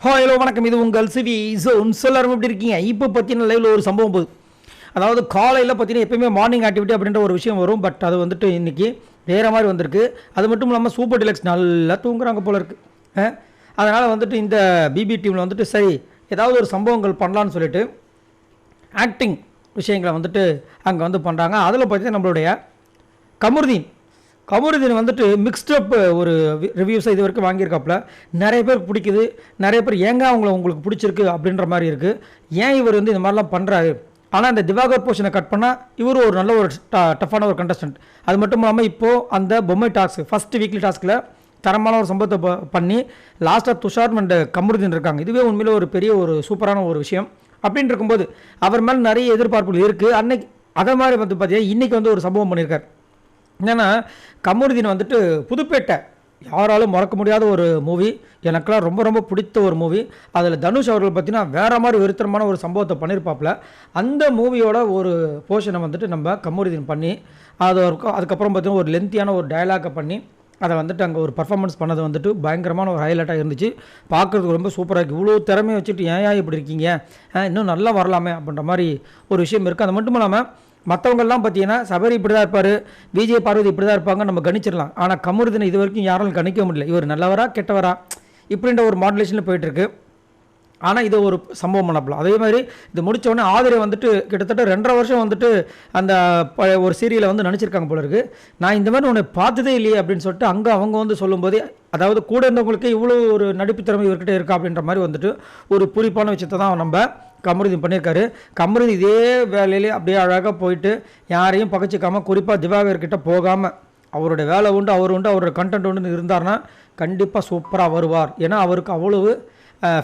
Hello வணக்கம். இது உங்கள் சிவி ஜோன். எல்லாரும் எப்படி இருக்கீங்க? இப்போ பார்த்தீங்கன்னா லைவில் ஒரு சம்பவம் போகுது. அதாவது காலையில் பார்த்தீங்கன்னா எப்பயுமே மார்னிங் ஆக்டிவிட்டி அப்படின்ற ஒரு விஷயம் வரும். பட் அது வந்துட்டு இன்றைக்கி வேறு மாதிரி வந்திருக்கு. அது மட்டும் இல்லாமல் சூப்பர் டிலக்ஸ் நல்லா தூங்குறாங்க போல இருக்குது. அதனால் வந்துட்டு இந்த பிபி டீமில் வந்துட்டு சரி ஏதாவது ஒரு சம்பவங்கள் பண்ணலான்னு சொல்லிட்டு ஆக்டிங் விஷயங்களை வந்துட்டு அங்கே வந்து பண்ணுறாங்க. அதில் பார்த்தீங்கன்னா நம்மளுடைய கமருதீன் வந்துட்டு மிக்ஸ்டப் ஒரு ரிவ்யூஸை இது வரைக்கும் வாங்கியிருக்காப்புல. நிறைய பேர் பிடிக்குது, நிறைய பேர் ஏங்க உங்களுக்கு பிடிச்சிருக்கு அப்படின்ற மாதிரி இருக்குது. ஏன் இவர் வந்து இந்த மாதிரிலாம் பண்ணுறாரு? ஆனால் இந்த திவாகர் போர்ஷனை கட் பண்ணால் இவர் ஒரு நல்ல ஒரு டஃப்பான ஒரு கண்டஸ்டன்ட். அது மட்டும் இல்லாமல் இப்போது அந்த பொம்மை டாஸ்க் ஃபஸ்ட்டு வீக்லி டாஸ்கில் தரமான ஒரு சம்பவத்தை பண்ணி லாஸ்ட்டாக துஷார் அண்ட் கமருதீன் இருக்காங்க. இதுவே உண்மையிலே ஒரு பெரிய ஒரு சூப்பரான ஒரு விஷயம். அப்படின்னு இருக்கும்போது அவர் மேலே நிறைய எதிர்பார்ப்புகள் இருக்குது. அன்னைக்கு அதே மாதிரி வந்து பார்த்தீங்கன்னா இன்றைக்கி வந்து ஒரு சம்பவம் பண்ணியிருக்கார். என்னென்னா கமருதீன் வந்துட்டு புதுப்பேட்டை யாராலும் மறக்க முடியாத ஒரு மூவி, எனக்கெல்லாம் ரொம்ப ரொம்ப பிடித்த ஒரு மூவி. அதில் தனுஷ் அவர்கள் பார்த்தீங்கன்னா வேறு மாதிரி வெறுத்தரமான ஒரு சம்பவத்தை பண்ணியிருப்பாப்புல. அந்த மூவியோட ஒரு போர்ஷனை வந்துட்டு நம்ம கமருதீன் பண்ணி அதுக்கப்புறம் பார்த்தீங்கன்னா ஒரு லென்த்தியான ஒரு டயலாக்கை பண்ணி அதை வந்துட்டு அங்கே ஒரு பர்ஃபார்மன்ஸ் பண்ணது வந்துட்டு பயங்கரமான ஒரு ஹைலைட்டாக இருந்துச்சு. பார்க்குறதுக்கு ரொம்ப சூப்பராக இருக்குது. இவ்வளோ திறமையை வச்சுட்டு ஏன் இப்படி இருக்கீங்க, இன்னும் நல்லா வரலாமே அப்படின்ற மாதிரி ஒரு விஷயம் இருக்குது. அது மட்டும் இல்லாமல் மற்றவங்கள்லாம் பார்த்தீங்கன்னா சபரி இப்படி தான் இருப்பார், விஜய் பார்வதி இப்படி தான் இருப்பாங்க, நம்ம கணிச்சிடலாம். ஆனால் கமருதீனை இது வரைக்கும் யாராலும் கணிக்க முடியல. இவர் நல்லவரா கெட்டவரா இப்படின்ற ஒரு மாடுலேஷனில் போயிட்டுருக்கு. ஆனால் இது ஒரு சம்பவம் பண்ணப்பலாம். அதே மாதிரி இது முடித்தோடனே ஆதிரை வந்துட்டு கிட்டத்தட்ட 2.5 வருஷம் வந்துட்டு அந்த ஒரு சீரியலை வந்து நினச்சிருக்காங்க போல இருக்குது. நான் இந்த மாதிரி உன்னை பார்த்ததே இல்லையே அப்படின்னு சொல்லிட்டு அங்கே அவங்க வந்து சொல்லும்போதே, அதாவது கூட இருந்தவங்களுக்கு இவ்வளோ ஒரு நடிப்பு திறமை இவர்கிட்ட இருக்கா அப்படின்ற மாதிரி வந்துட்டு ஒரு குறிப்பான விஷயத்தை தான் நம்ம கமருதீன் பண்ணியிருக்காரு. கமருதீன் இதே வேலையிலே அப்படியே அழகாக போயிட்டு யாரையும் பகச்சிக்காமல் குறிப்பாக திவாகர்கிட்ட போகாமல் அவருடைய வேலை உண்டு, அவரோட கண்டென்ட் உண்டு இருந்தார்னா கண்டிப்பாக சூப்பராக வருவார். ஏன்னா அவருக்கு அவ்வளவு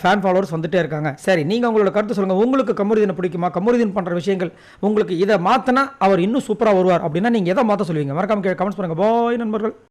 ஃபேன் ஃபாலோவர்ஸ் வந்துகிட்டே இருக்காங்க. சரி, நீங்கள் உங்களோட கருத்து சொல்லுங்கள். உங்களுக்கு கமருதீனை பிடிக்குமா? கமருதீன் பண்ணுற விஷயங்கள் உங்களுக்கு இதை மாற்றினா அவர் இன்னும் சூப்பராக வருவார் அப்படின்னா நீங்கள் எதை மாற்ற சொல்லுவீங்க? மறக்காம கமெண்ட்ஸ் பண்ணுங்கள். பாய் நண்பர்கள்.